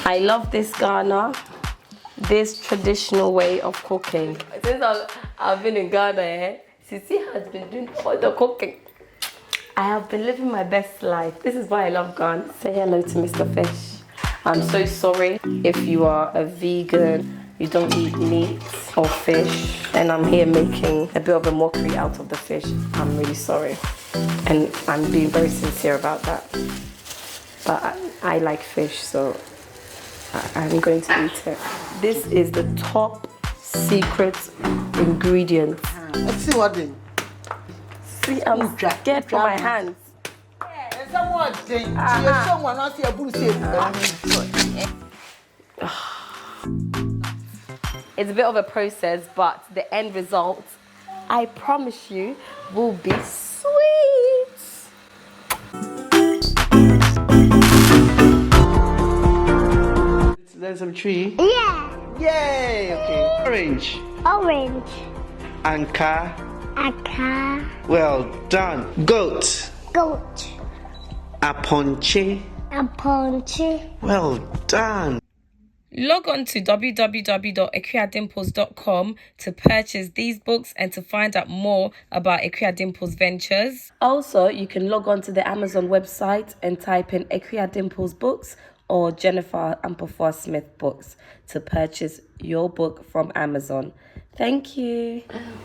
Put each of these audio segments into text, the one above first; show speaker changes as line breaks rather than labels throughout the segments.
I love this Ghana, this traditional way of cooking. Since I've been in Ghana, Sisi has been doing all the cooking. I have been living my best life. This is why I love Ghana. Say hello to Mr. Fish. I'm so sorry if you are a vegan, you don't eat meat or fish, and I'm here making a bit of a mockery out of the fish. I'm really sorry. And I'm being very sincere about that. But I like fish, so I'm going to eat it. This is the top secret ingredient.
Let's see what then.
See, I'm scared for my hands.
Someone thing. Someone else here who
It's a bit of a process, but the end result, I promise you, will be sweet.
Let's learn some tree.
Yeah.
Yay! Okay. Orange.
Orange.
Anka.
Akua.
Well done. Goat.
Goat.
Aponche.
Aponche.
Well done.
Log on to www.akuadimples.com to purchase these books and to find out more about Akua Dimples Ventures. Also, you can log on to the Amazon website and type in Akua Dimples Books or Jennifer Ampofo Smith Books to purchase your book from Amazon. Thank you.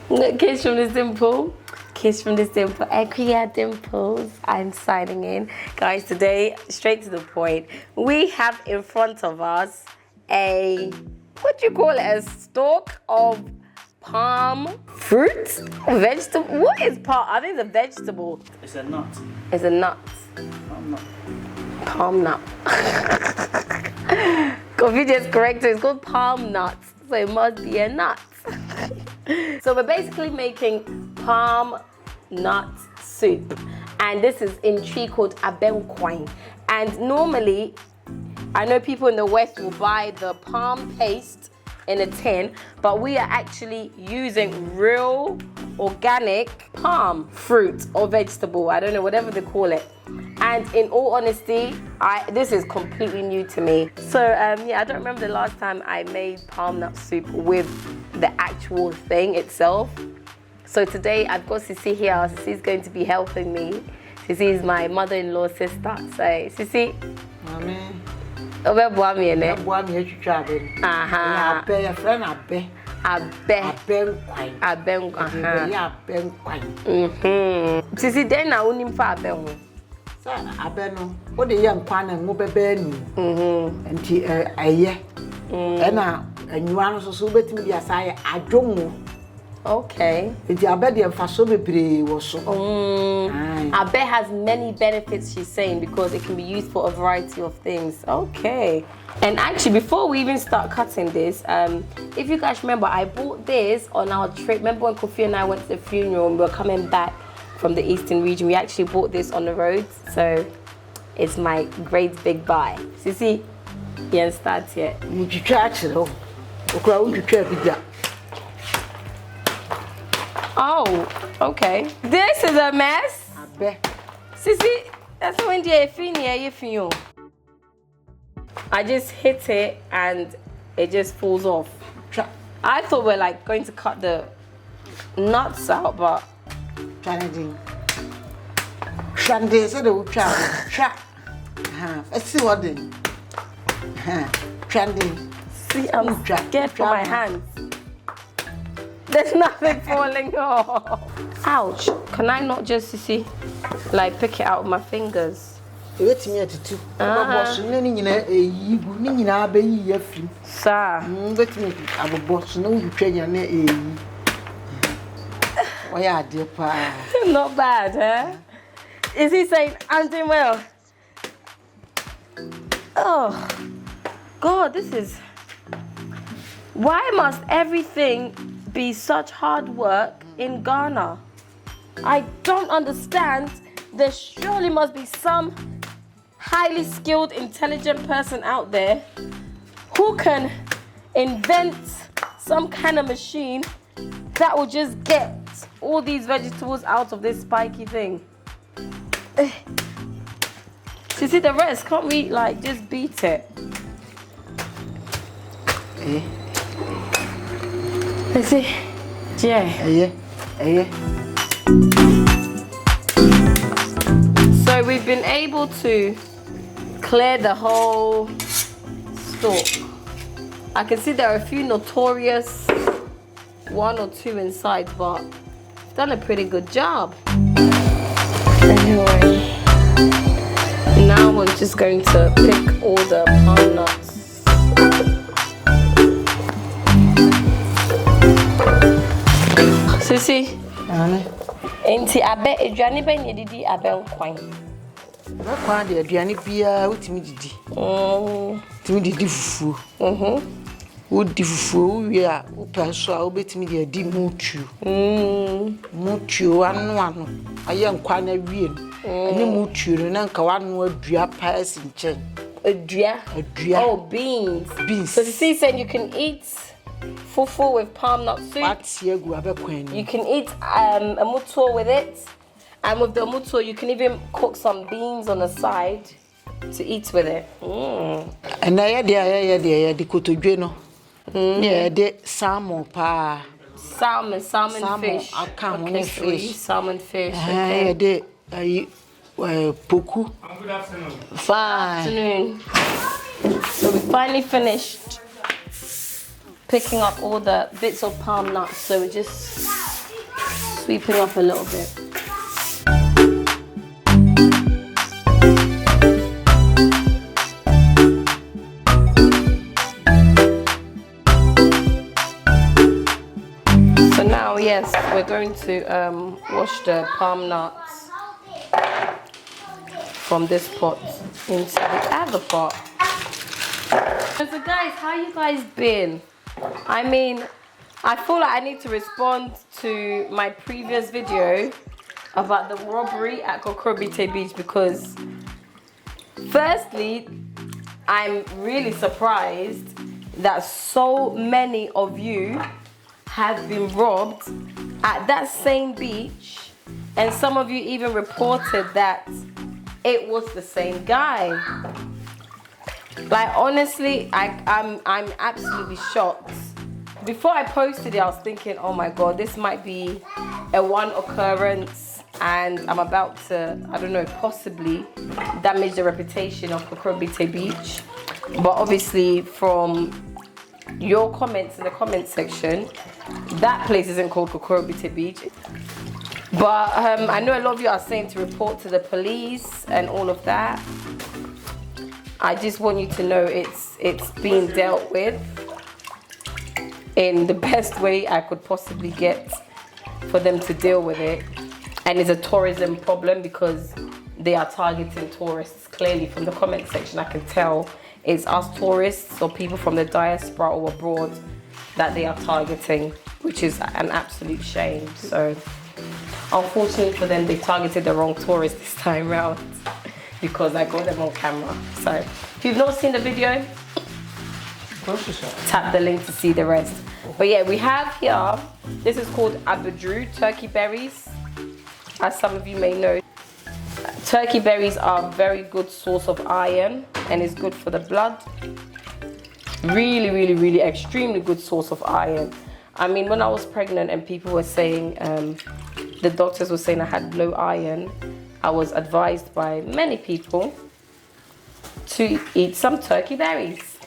Kiss from the Dimple. Kiss from the Dimple. Akua Dimples. I'm signing in. Guys, today, straight to the point, we have in front of us what do you call it? A stalk of palm fruit? Vegetable? What is palm? I think it's a vegetable.
It's a nut.
It's a nut. Palm nut. Convenience corrector. It's called palm nut. So it must be a nut. So we're basically making palm nut soup. And this is in tree called banku. And normally, I know people in the West will buy the palm paste in a tin, but we are actually using real organic palm fruit or vegetable. I don't know, whatever they call it. And in all honesty, this is completely new to me. So yeah, I don't remember the last time I made palm nut soup with the actual thing itself. So today I've got Sisi here. Sisi's going to be helping me. Sisi is my mother-in-law's sister. So Sisi.
Amen.
Obe boami ene.
Boami etwitwa abe.
Aha.
Abe ya friend abe. Abenkwai.
Aha.
Ya abenkwai.
Sisi den na unim fa abe ho.
Sa abe no, wo de ye nkwa na ngo bebe anu. Enti eye. Na anwa no so betimi dia sa ye adwomo.
Okay.
Enti abe de mfaso bebre wo so.
Abe has many benefits, she's saying, because it can be used for a variety of things. Okay. And actually, before we even start cutting this, if you guys remember, I bought this on our trip. Remember when Kofi and I went to the funeral and we were coming back from the Eastern region? We actually bought this on the road. So it's my great big buy. Sisi, you can start here. Oh, okay. This is a mess. Sisi, that's when you I just hit it and it just falls off. I thought we're like going to cut the nuts out, but see, I'm scared for my hands. There's nothing falling off. Ouch. Can I not just, see, like pick it out with my fingers? Sir. Not bad, huh? Is he saying I'm doing well? Oh, God, this is... Why must everything be such hard work in Ghana? I don't understand. There surely must be some highly skilled, intelligent person out there who can invent some kind of machine that will just get all these vegetables out of this spiky thing. You see the rest, can't we like just beat it? Let's see. Yeah. So we've been able to clear the whole stalk. I can see there are a few notorious 1 or 2 inside, but done a pretty good job. Anyway, now we're just going to pick all the palm nuts. Sissy, enti abe eduane ben yedidi abe nkwan.
Akwa de aduane bia wotimi didi. Timi didi fufu. Wodi fufu wi a upa so a obetimi de adi mutu. Mutu anu aye nkwa na wie no. Ani mutu no na nka wanu adua pa asinchen.
Adua. Oh, beans. So Sissy said you can eat fufu with palm nut soup. You can eat emotuo with it, and with the emotuo you can even cook some beans on the side to eat with it.
And I had the kotodwe no. Yeah, the salmon pa.
Salmon fish.
Okay, fish.
Salmon fish.
Okay. The poku.
Good afternoon.
Fine.
Afternoon. So we finally finished picking up all the bits of palm nuts, so we're just sweeping up a little bit. So now, yes, we're going to wash the palm nuts from this pot into the other pot. So guys, how you guys been? I mean, I feel like I need to respond to my previous video about the robbery at Kokrobite Beach because firstly, I'm really surprised that so many of you have been robbed at that same beach, and some of you even reported that it was the same guy. Like honestly, I'm absolutely shocked. Before I posted it, I was thinking, oh my god, this might be a one occurrence and I'm about to, I don't know, possibly damage the reputation of Kokrobite Beach. But obviously from your comments in the comment section, that place isn't called Kokrobite Beach. But I know a lot of you are saying to report to the police and all of that. I just want you to know it's being dealt with in the best way I could possibly get for them to deal with it. And it's a tourism problem because they are targeting tourists. Clearly from the comment section I can tell it's us tourists or people from the diaspora or abroad that they are targeting, which is an absolute shame. So unfortunately for them, they targeted the wrong tourists this time round because I got them on camera. So if you've not seen the video, tap the link to see the rest. But yeah, we have here, this is called abadru, turkey berries, as some of you may know. Turkey berries are a very good source of iron and is good for the blood. Really extremely good source of iron. I mean, when I was pregnant and people were saying, the doctors were saying I had low iron, I was advised by many people to eat some turkey berries.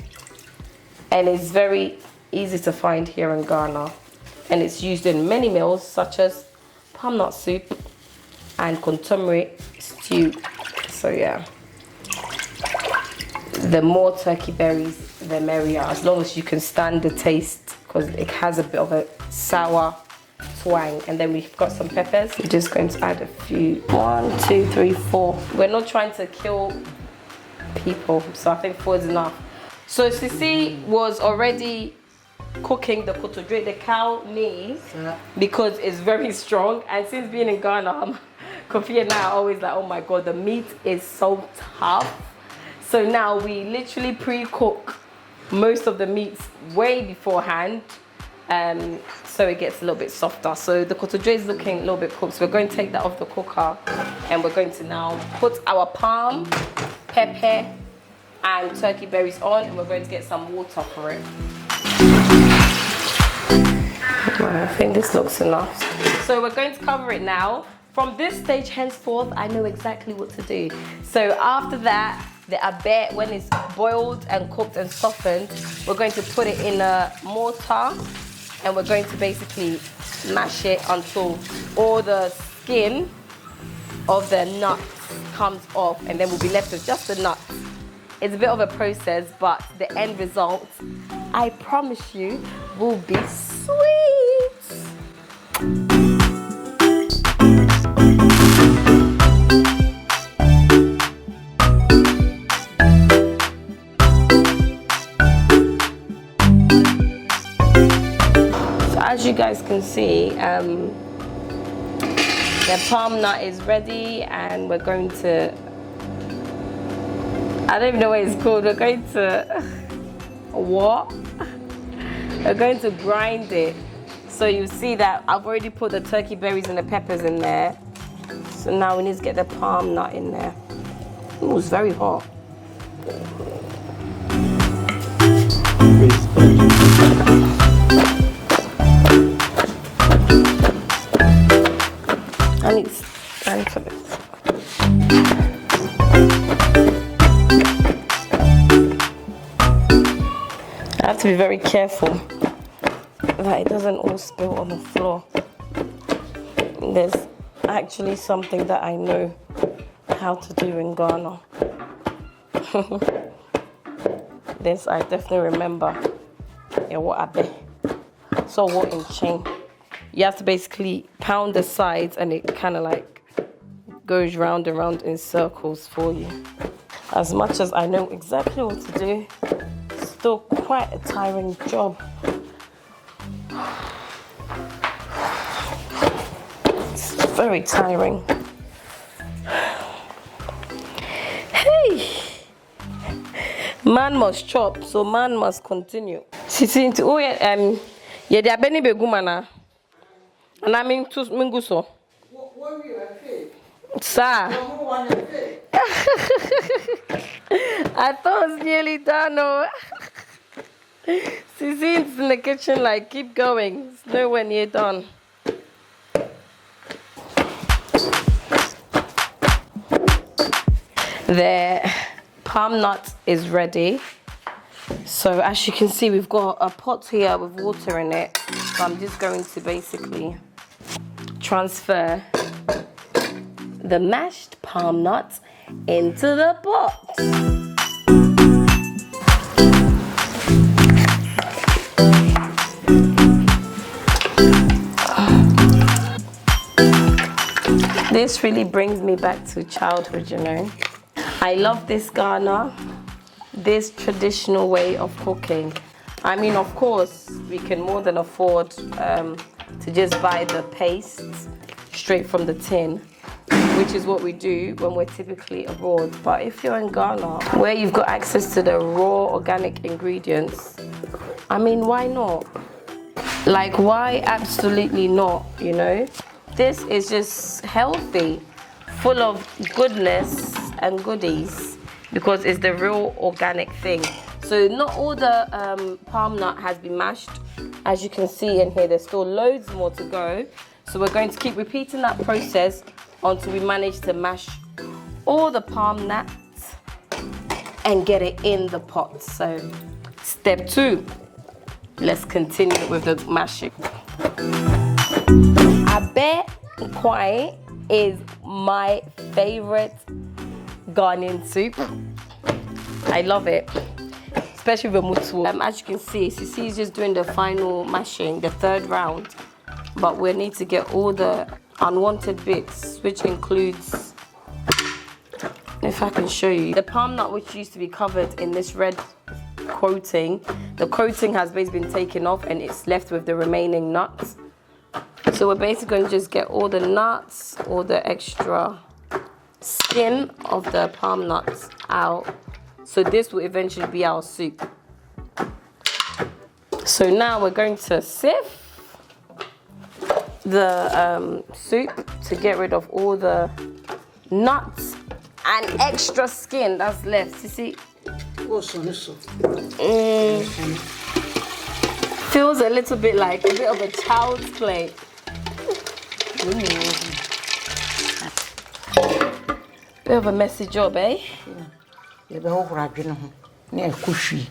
And it's very easy to find here in Ghana. And it's used in many meals such as palm nut soup and contemporary stew. So yeah, the more turkey berries, the merrier, as long as you can stand the taste, because it has a bit of a sour twang. And then we've got some peppers. We're just going to add a few. 1, 2, 3, 4. We're not trying to kill people, so I think 4 is enough. So Sissy was already cooking the kotodwe, the cow knee, because it's very strong. And since being in Ghana, Kofi and I are always like, oh my god, the meat is so tough. So now we literally pre-cook most of the meats way beforehand, so it gets a little bit softer. So the kotodwe is looking a little bit cooked. So we're going to take that off the cooker and we're going to now put our palm, pepper and turkey berries on, and we're going to get some water for it. Well, I think this looks enough. So we're going to cover it now. From this stage henceforth, I know exactly what to do. So after that, the abe, when it's boiled and cooked and softened, we're going to put it in a mortar and we're going to basically mash it until all the skin of the nuts comes off, and then we'll be left with just the nuts. It's a bit of a process, but the end result, I promise you, will be sweet. As you guys can see, the palm nut is ready, and we're going to, I don't even know what it's called, we're going to, what? We're going to grind it. So you see that I've already put the turkey berries and the peppers in there. So now we need to get the palm nut in there. Ooh, it's very hot. I need to stand for this. I have to be very careful that it doesn't all spill on the floor. There's actually something that I know how to do in Ghana. This I definitely remember. So what in chain? You have to basically pound the sides and it kind of like goes round and round in circles for you. As much as I know exactly what to do, it's still quite a tiring job. It's very tiring. Hey! Man must chop, so man must continue. Oh yeah, yeah, they are Benny Begumana. And I mean to Minguso.
What you afraid?
Sir.
I
thought it was nearly done. Oh. Sisi's in the kitchen, like, keep going. It's nowhere near done. The palm nut is ready. So as you can see, we've got a pot here with water in it. So I'm just going to basically transfer the mashed palm nuts into the pot. This really brings me back to childhood, you know. I love this Ghana, this traditional way of cooking. I mean, of course, we can more than afford to just buy the paste straight from the tin, which is what we do when we're typically abroad. But if you're in Ghana, where you've got access to the raw organic ingredients, I mean, why not? Like, why absolutely not, you know? This is just healthy, full of goodness and goodies, because it's the real organic thing. So not all the palm nut has been mashed. As you can see in here, there's still loads more to go. So we're going to keep repeating that process until we manage to mash all the palm nuts and get it in the pot. So step 2, let's continue with the mashing. Abe Kwai is my favorite Ghanaian soup. I love it, especially with emotuo. As you can see, Sisi is just doing the final mashing, the 3rd round. But we need to get all the unwanted bits, which includes, if I can show you, the palm nut, which used to be covered in this red coating. The coating has basically been taken off and it's left with the remaining nuts. So we're basically going to just get all the nuts, all the extra skin of the palm nuts out. So this will eventually be our soup. So now we're going to sieve the soup to get rid of all the nuts and extra skin that's left. You see? feels a little bit like a bit of a child's play. Bit of a messy job, eh?
You be hokra adwene ho. Na ekohwi.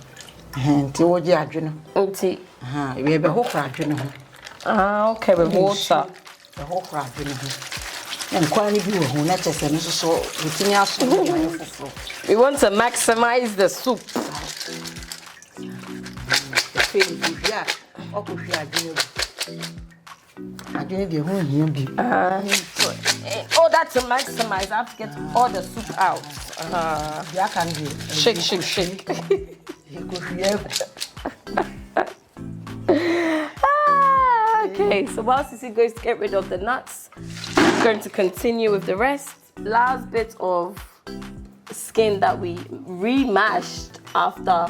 Nti wo je adwene.
Nti.
We be hokra adwene ho.
Ah, okay, with water.
The hokra adwene ho. And kwani bi wo ho na chese no so wotimi aso foforo.
We want to maximize the soup.
Yeah, okuhwi adwene. Adwene de ho hia bi.
Oh, that's to maximize. I have to get all the soup out.
Yeah, can do.
Shake. Okay, so while Sissy goes to get rid of the nuts, I'm going to continue with the rest. Last bit of skin that we remashed after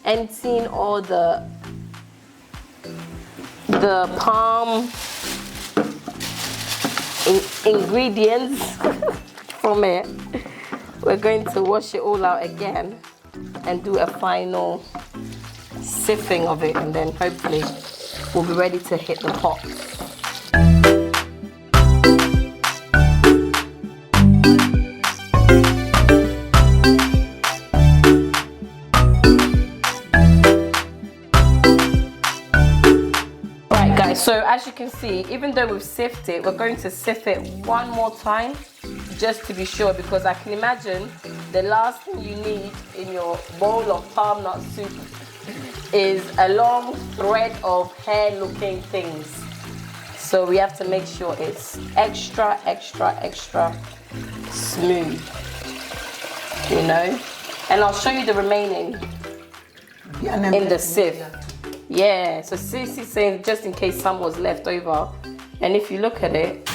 emptying all the palm ingredients from it. We're going to wash it all out again and do a final sifting of it, and then hopefully we'll be ready to hit the pot. Right guys, so as you can see, even though we've sifted it, we're going to sift it one more time just to be sure, because I can imagine the last thing you need in your bowl of palm nut soup is a long thread of hair looking things. So we have to make sure it's extra smooth, you know. And I'll show you the remaining in the sieve. Yeah, so Sissy's saying just in case some was left over. And if you look at it,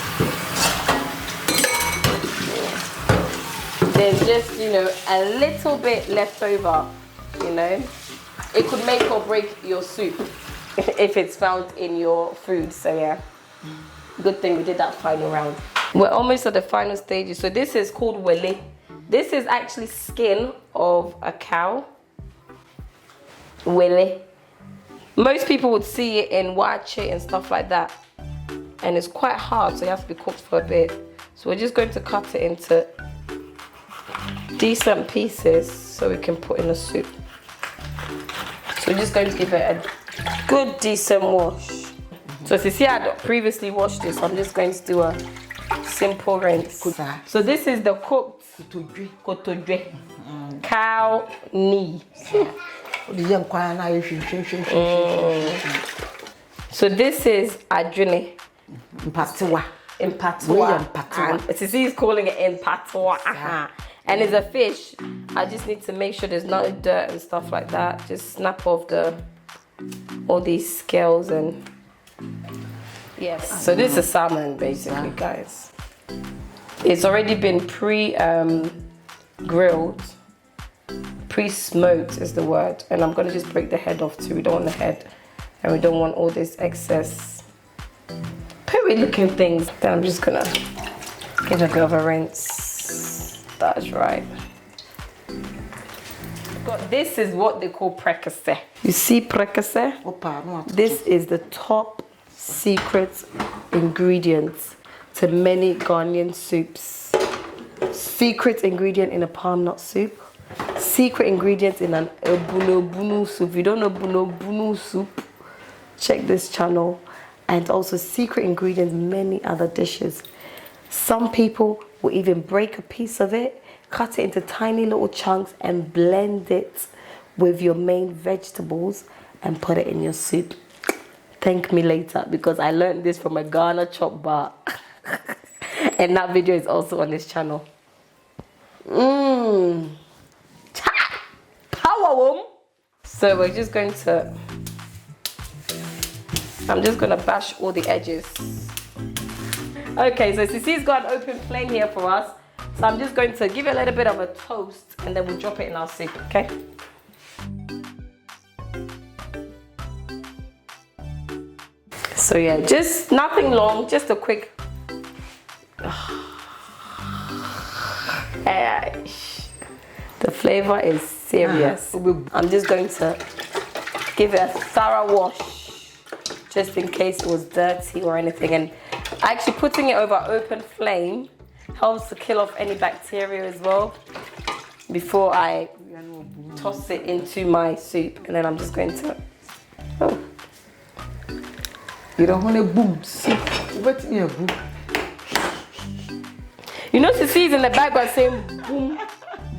there's just, you know, a little bit left over, you know. It could make or break your soup if it's found in your food. So yeah, good thing we did that final round. We're almost at the final stages. So this is called wele. This is actually skin of a cow. Wele. Most people would see it in wache and stuff like that. And it's quite hard, so it has to be cooked for a bit. So we're just going to cut it into decent pieces so we can put in a soup. So we're just going to give it a good, decent wash. So Sissy had previously washed this, so I'm just going to do a simple rinse. So this is the cooked kotodwe, cow knee. So this is adwene.
Mpatiwa.
And Sissy is calling it impatiwa. And it's a fish. I just need to make sure there's no dirt and stuff like that. Just snap off all these scales and yes. So this is salmon basically, guys. It's already been grilled. Pre-smoked is the word. And I'm gonna just break the head off too. We don't want the head and we don't want all this excess peri looking things. Then I'm just gonna give it a bit of a rinse. That's right. This is what they call prekese. You see prekese? This is the top secret ingredient to many Ghanaian soups. Secret ingredient in a palm nut soup. Secret ingredient in an bunu soup. If you don't know bunu soup, check this channel. And also secret ingredient in many other dishes. Some people will even break a piece of it, cut it into tiny little chunks and blend it with your main vegetables and put it in your soup. Thank me later, because I learned this from a Ghana chop bar. And that video is also on this channel. Power womb. So we're just going to, I'm just going to bash all the edges. Okay, so Sissy's got an open flame here for us. So I'm just going to give it a little bit of a toast and then we'll drop it in our soup, okay? So yeah, just nothing long, just a quick. The flavor is serious. I'm just going to give it a thorough wash, just in case it was dirty or anything. And actually putting it over open flame helps to kill off any bacteria as well before I toss it into my soup. And then I'm just going to,
You don't want to boom. See, what's in your boom?
You know, Ceci's in the background saying boom,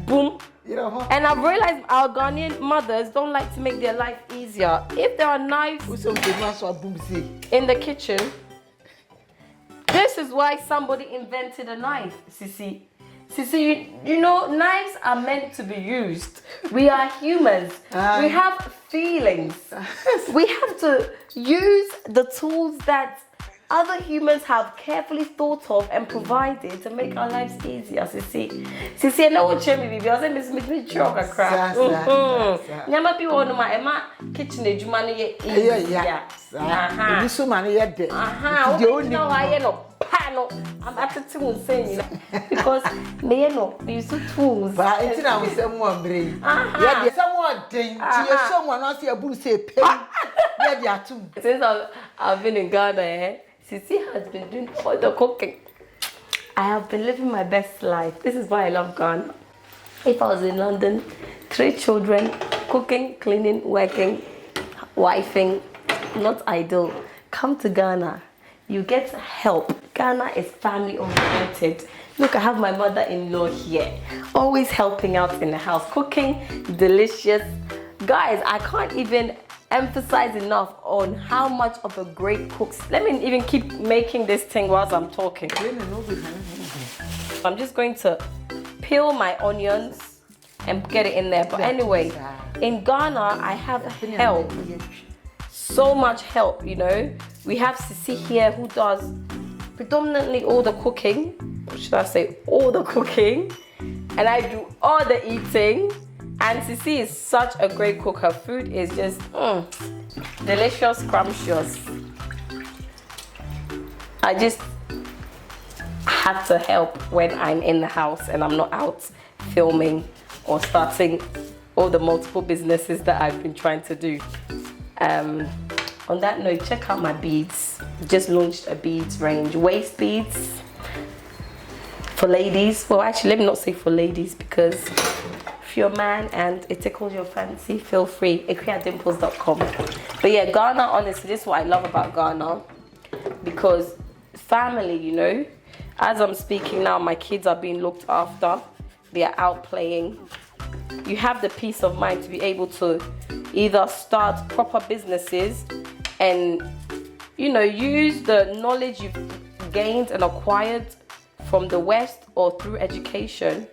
boom.
You know,
And I've realized our Ghanaian mothers don't like to make their life easier. If there are knives in the kitchen, this is why somebody invented a knife, Cici. Cici, you know, knives are meant to be used. We are humans. We have feelings. We have to use the tools that other humans have carefully thought of and provided to make our lives easier, Cici. Cici, I know what you're doing. I was saying, Miss Choga crap. Nyama be one of my Emma kitchen. You man, yeah.
This woman, yeah,
you know, I know. I'm actually saying, because me no, we use tools.
But it's now someone brain. Yeah, someone thing. Someone else here will say pay. Yeah, they are too.
Since I've been in Ghana, Cici has been doing all the cooking. I have been living my best life. This is why I love Ghana. If I was in London, 3 children, cooking, cleaning, working, wifing, not ideal. Come to Ghana. You get help. Ghana is family oriented. Look, I have my mother-in-law here, always helping out in the house, cooking delicious. Guys, I can't even emphasize enough on how much of a great cook. Let me even keep making this thing whilst I'm talking. I'm just going to peel my onions and get it in there. But anyway, in Ghana, I have help. So much help, you know. We have Cici here who does predominantly all the cooking, or should I say all the cooking, and I do all the eating. And Cici is such a great cook. Her food is just delicious, scrumptious. I just have to help when I'm in the house and I'm not out filming or starting all the multiple businesses that I've been trying to do. On that note, check out my beads. Just launched a beads range, waist beads for ladies. Well, actually, let me not say for ladies, because if you're a man and it tickles your fancy, feel free. Dimples.com. But yeah, Ghana, honestly, this is what I love about Ghana, because family, you know. As I'm speaking now, my kids are being looked after. They are out playing. You have the peace of mind to be able to either start proper businesses and, you know, use the knowledge you've gained and acquired from the West or through education,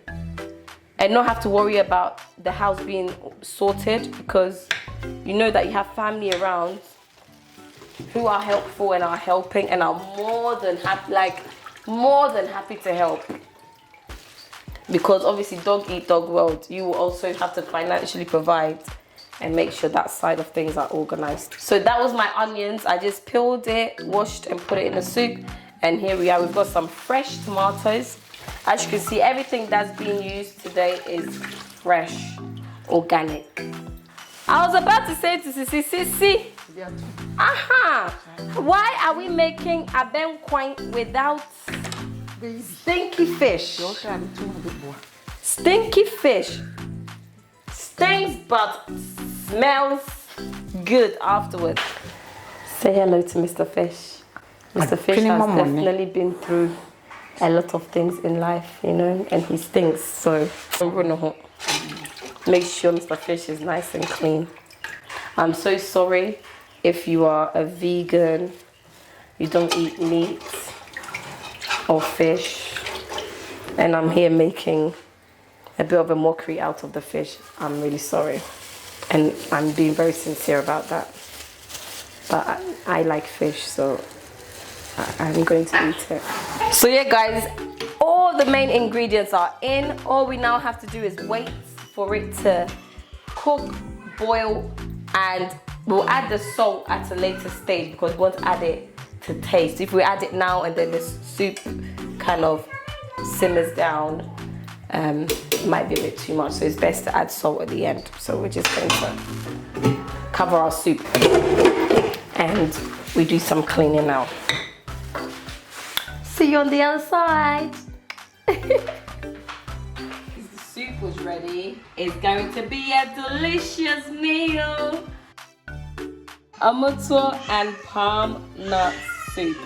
and not have to worry about the house being sorted, because you know that you have family around who are helpful and are helping and are more than happy to help. Because obviously dog eat dog world, you will also have to financially provide and make sure that side of things are organized. So that was my onions. I just peeled it, washed and put it in the soup. And here we are, we've got some fresh tomatoes. As you can see, everything that's being used today is fresh, organic. I was about to say to Cici, why are we making a banku without stinky fish? Stinky fish stinks but smells good afterwards. Say hello to Mr. Fish. Mr. Fish has definitely been through a lot of things in life, you know, and he stinks. So make sure Mr. Fish is nice and clean. I'm so sorry if you are a vegan, you don't eat meat or fish, and I'm here making a bit of a mockery out of the fish. I'm really sorry, and I'm being very sincere about that. But I like fish, so I'm going to eat it. So yeah, guys, all the main ingredients are in. All we now have to do is wait for it to cook, boil, and we'll add the salt at a later stage, because we want to add it to taste. If we add it now and then the soup kind of simmers down, it might be a bit too much, so it's best to add salt at the end. So we're just going to cover our soup. And we do some cleaning now. See you on the other side. The soup was ready. It's going to be a delicious meal. Emotuo and palm nut soup.